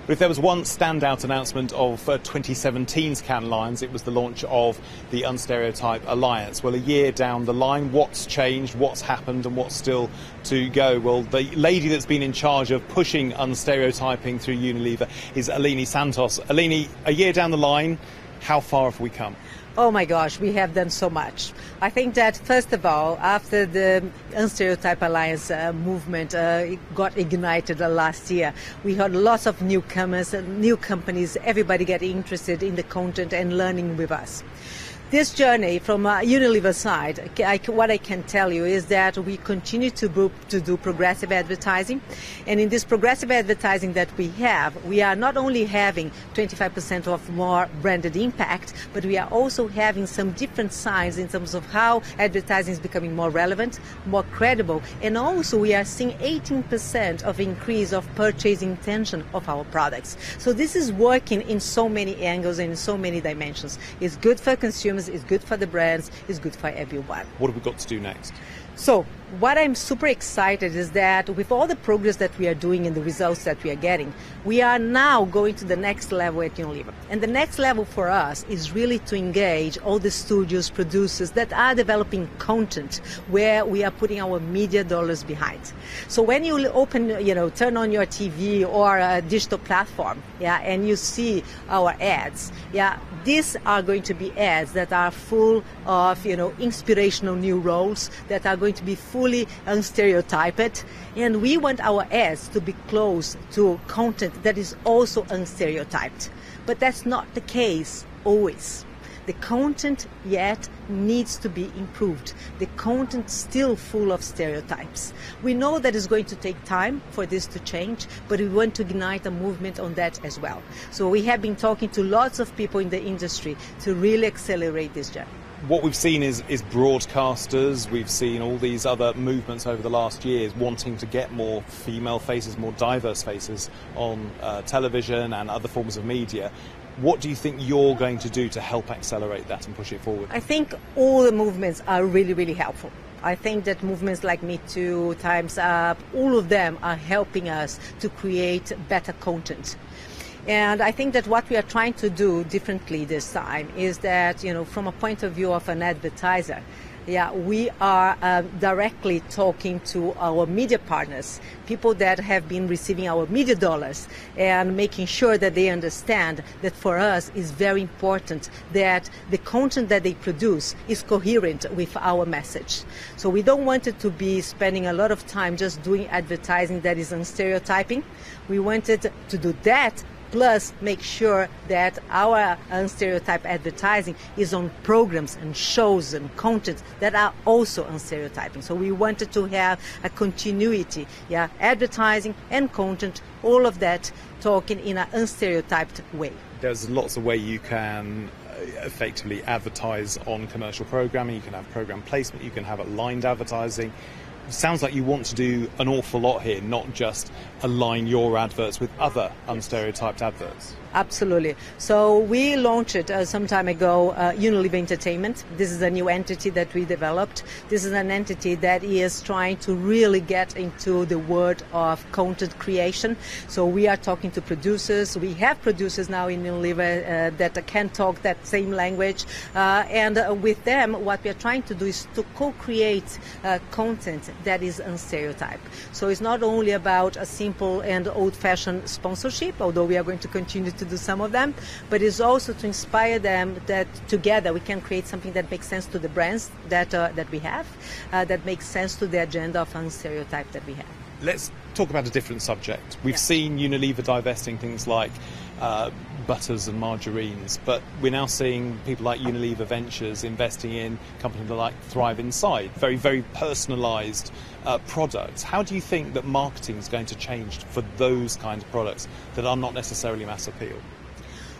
But if there was one standout announcement of 2017's Cannes Lions, it was the launch of the Unstereotype Alliance. Well, a year down the line, what's changed, what's happened, and what's still to go? Well, the lady that's been in charge of pushing unstereotyping through Unilever is Aline Santos. Aline, a year down the line, how far have we come? Oh my gosh, we have done so much. I think that, first of all, after the Unstereotype Alliance movement got ignited last year, we had lots of newcomers, new companies, everybody getting interested in the content and learning with us. This journey from Unilever side, what I can tell you is that we continue to do progressive advertising. And in this progressive advertising that we are not only having 25% of more branded impact, but we are also having some different signs in terms of how advertising is becoming more relevant, more credible. And also we are seeing 18% of increase of purchasing intention of our products. So this is working in so many angles and in so many dimensions. It's good for consumers, it's good for the brands, it's good for everyone. What have we got to do next? So what I'm super excited is that with all the progress that we are doing and the results that we are getting, we are now going to the next level at Unilever. And the next level for us is really to engage all the studios, producers that are developing content where we are putting our media dollars behind. So when you turn on your TV or a digital platform, and you see our ads, these are going to be ads that are full of, inspirational new roles that are going to be fully unstereotyped, and we want our ads to be close to content that is also unstereotyped. But that's not the case always. The content yet needs to be improved. The content still full of stereotypes. We know that it's going to take time for this to change, but we want to ignite a movement on that as well. So we have been talking to lots of people in the industry to really accelerate this journey. What we've seen is broadcasters, we've seen all these other movements over the last years wanting to get more female faces, more diverse faces on television and other forms of media. What do you think you're going to do to help accelerate that and push it forward? I think all the movements are really, really helpful. I think that movements like Me Too, Time's Up, all of them are helping us to create better content. And I think that what we are trying to do differently this time is that, from a point of view of an advertiser, we are directly talking to our media partners, people that have been receiving our media dollars, and making sure that they understand that for us it's very important that the content that they produce is coherent with our message. So we don't want it to be spending a lot of time just doing advertising that is unstereotyping. We wanted to do that, plus make sure that our unstereotyped advertising is on programs and shows and content that are also unstereotyping. So we wanted to have a continuity, advertising and content, all of that talking in an unstereotyped way. There's lots of ways you can effectively advertise on commercial programming. You can have program placement, you can have aligned advertising. Sounds like you want to do an awful lot here, not just align your adverts with other unstereotyped adverts. Absolutely. So we launched some time ago Unilever Entertainment. This is a new entity that we developed. This is an entity that is trying to really get into the world of content creation. So we are talking to producers. We have producers now in Unilever that can talk that same language. And with them, what we are trying to do is to co-create content that is unstereotyped. So it's not only about a simple and old-fashioned sponsorship, although we are going to continue to do some of them, but it's also to inspire them that together we can create something that makes sense to the brands that we have, that makes sense to the agenda of unstereotype that we have. Let's talk about a different subject. We've seen Unilever divesting things like butters and margarines, but we're now seeing people like Unilever Ventures investing in companies like Thrive Inside, very, very personalised products. How do you think that marketing is going to change for those kinds of products that are not necessarily mass appeal?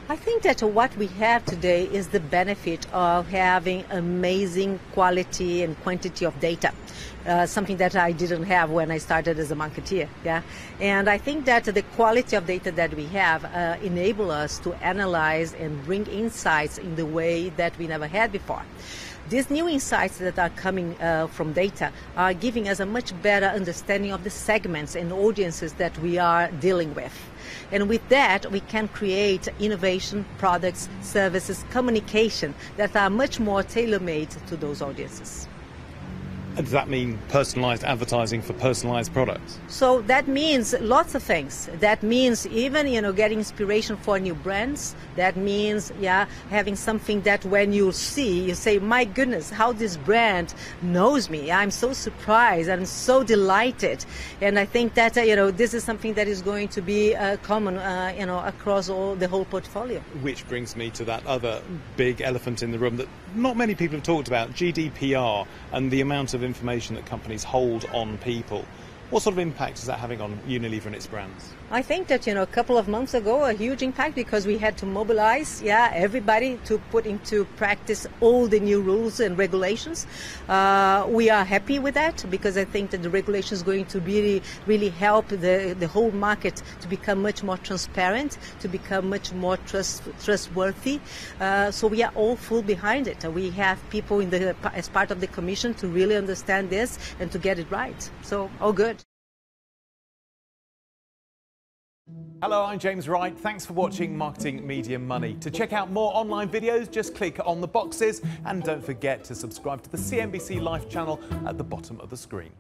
I think that what we have today is the benefit of having amazing quality and quantity of data. Something that I didn't have when I started as a marketeer. And I think that the quality of data that we have enable us to analyze and bring insights in the way that we never had before. These new insights that are coming from data are giving us a much better understanding of the segments and audiences that we are dealing with. And with that, we can create innovation, products, services, communication that are much more tailor-made to those audiences. And does that mean personalized advertising for personalized products? So that means lots of things. That means even, getting inspiration for new brands. That means, having something that when you see, you say, my goodness, how this brand knows me. I'm so surprised. I'm so delighted. And I think that, this is something that is going to be common, across the whole portfolio. Which brings me to that other big elephant in the room that not many people have talked about, GDPR, and the amount of information that companies hold on people. What sort of impact is that having on Unilever and its brands? I think that, a couple of months ago, a huge impact because we had to mobilize, everybody to put into practice all the new rules and regulations. We are happy with that because I think that the regulation is going to really help the whole market to become much more transparent, to become much more trustworthy. So we are all full behind it. We have people as part of the commission to really understand this and to get it right. So all good. Hello, I'm James Wright. Thanks for watching Marketing Media Money. To check out more online videos, just click on the boxes and don't forget to subscribe to the CNBC Live channel at the bottom of the screen.